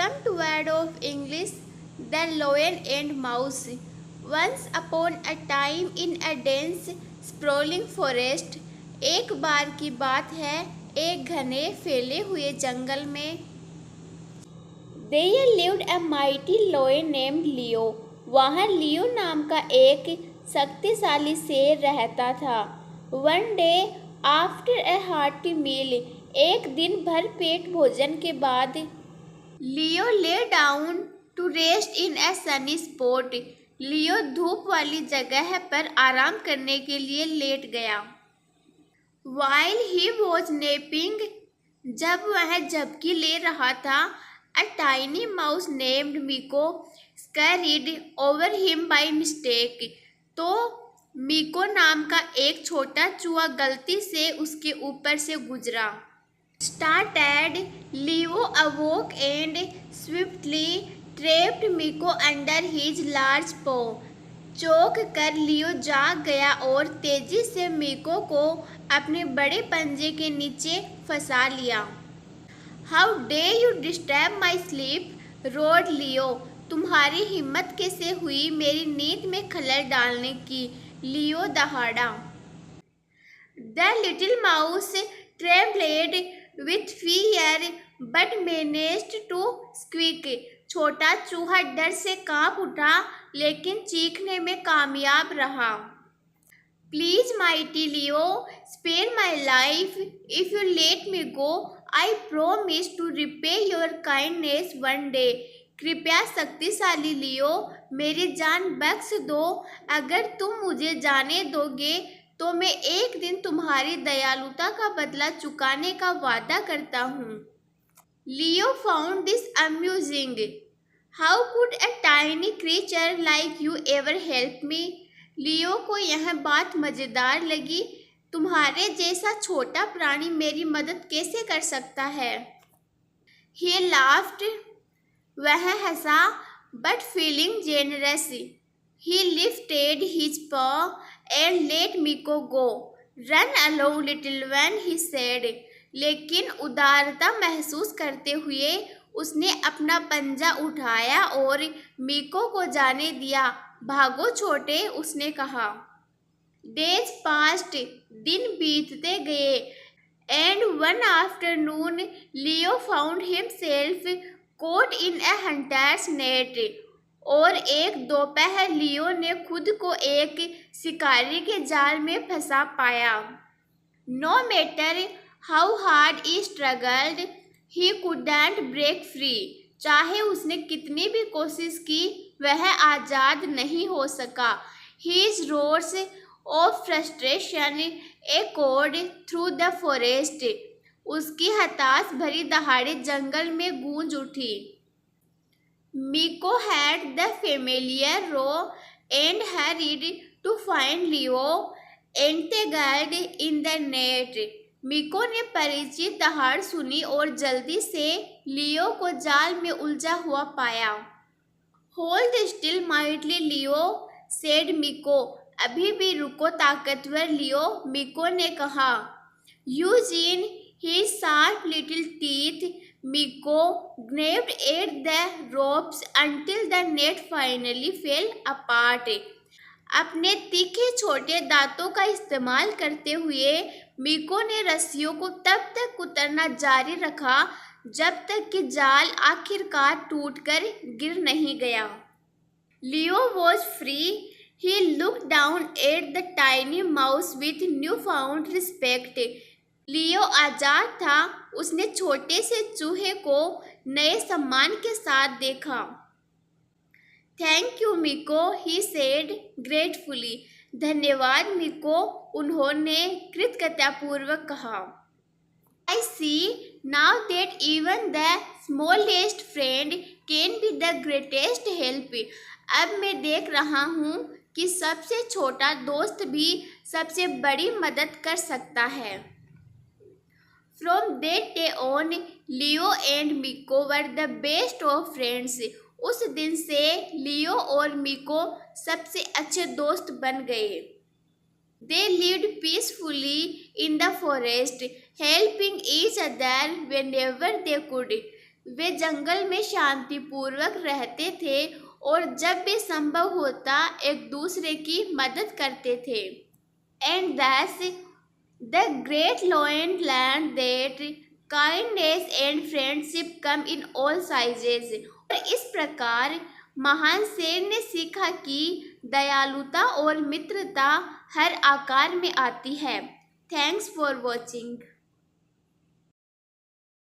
Welcome to Word of English, The Lion and Mouse. Once upon a time in a dense, sprawling forest, एक बार की बात है एक घने फैले हुए जंगल में. There lived a mighty lion named Leo. वहाँ लियो नाम का एक शक्तिशाली शेर रहता था. One day after a hearty meal, एक दिन भर पेट भोजन के बाद Leo lay down to rest in a sunny spot. Leo धूप वाली जगह पर आराम करने के लिए लेट गया. While he was napping, जब वह झपकी ले रहा था, a tiny mouse named Miko scurried over him by mistake. तो मिको नाम का एक छोटा चूहा गलती से उसके ऊपर से गुजरा. Startled, Leo awoke and swiftly trapped Miko under his large paw. चौंक कर लियो जाग गया और तेजी से मिको को अपने बड़े पंजे के नीचे फंसा लिया. How dare you disturb my sleep? Roared Leo. तुम्हारी हिम्मत कैसे हुई मेरी नींद में खलल डालने की? लियो दहाड़ा. The little mouse trembled with fear but managed to squeak. छोटा चूहा डर से कांप उठा लेकिन चीखने में कामयाब रहा. Please mighty Leo, spare my life. If you let me go, I promise to repay your kindness one day. कृपया शक्तिशाली लियो मेरी जान बख्श दो. अगर तुम मुझे जाने दोगे तो मैं एक दिन तुम्हारी दयालुता का बदला चुकाने का वादा करता हूँ. Leo found this amusing. How could a tiny creature like you ever help me? Leo को यह बात मज़ेदार लगी. तुम्हारे जैसा छोटा प्राणी मेरी मदद कैसे कर सकता है? He laughed. वह हंसा. But feeling generous, he lifted his paw and let Miko go. Run along little one, he said. लेकिन उदारता महसूस करते हुए उसने अपना पंजा उठाया और मिको को जाने दिया. भागो छोटे, उसने कहा. Days passed, दिन बीतते गए. And one afternoon, Leo found himself caught in a hunter's net. और एक दोपहर लियो ने खुद को एक शिकारी के जाल में फंसा पाया. No matter how hard he struggled, he couldn't break free. चाहे उसने कितनी भी कोशिश की, वह आज़ाद नहीं हो सका. His roars of frustration echoed through the forest. उसकी हताश भरी दहाड़े जंगल में गूंज उठी. Miko had the familiar row and hurried to find Leo entangled in the net. मिको ने परिचित दहाड़ सुनी और जल्दी से लियो को जाल में उलझा हुआ पाया. Hold still mighty Leo, said Miko. अभी भी रुको ताकतवर लियो, मिको ने कहा. Using his sharp little teeth, Miko gnawed at the ropes until the net finally fell apart. अपने तीखे छोटे दांतों का इस्तेमाल करते हुए मिको ने रस्सियों को तब तक कुतरना जारी रखा जब तक कि जाल आखिरकार टूटकर गिर नहीं गया. Leo was free. He looked down at the tiny mouse with newfound respect. लियो आजाद था. उसने छोटे से चूहे को नए सम्मान के साथ देखा. Thank you, Miko, he said gratefully. धन्यवाद मिको, उन्होंने कृतज्ञतापूर्वक कहा. I see now that even the smallest friend can be the greatest help. अब मैं देख रहा हूँ कि सबसे छोटा दोस्त भी सबसे बड़ी मदद कर सकता है. From that day on, Leo and Miko were the best of friends. उस दिन से लियो और मिको सबसे अच्छे दोस्त बन गए. They lived peacefully in the forest, helping each other whenever they could. वे जंगल में शांतिपूर्वक रहते थे और जब भी संभव होता एक दूसरे की मदद करते थे। And thus the great lion learned that kindness and friendship come in all sizes। और इस प्रकार महान शेर ने सीखा कि दयालुता और मित्रता हर आकार में आती है। Thanks for watching.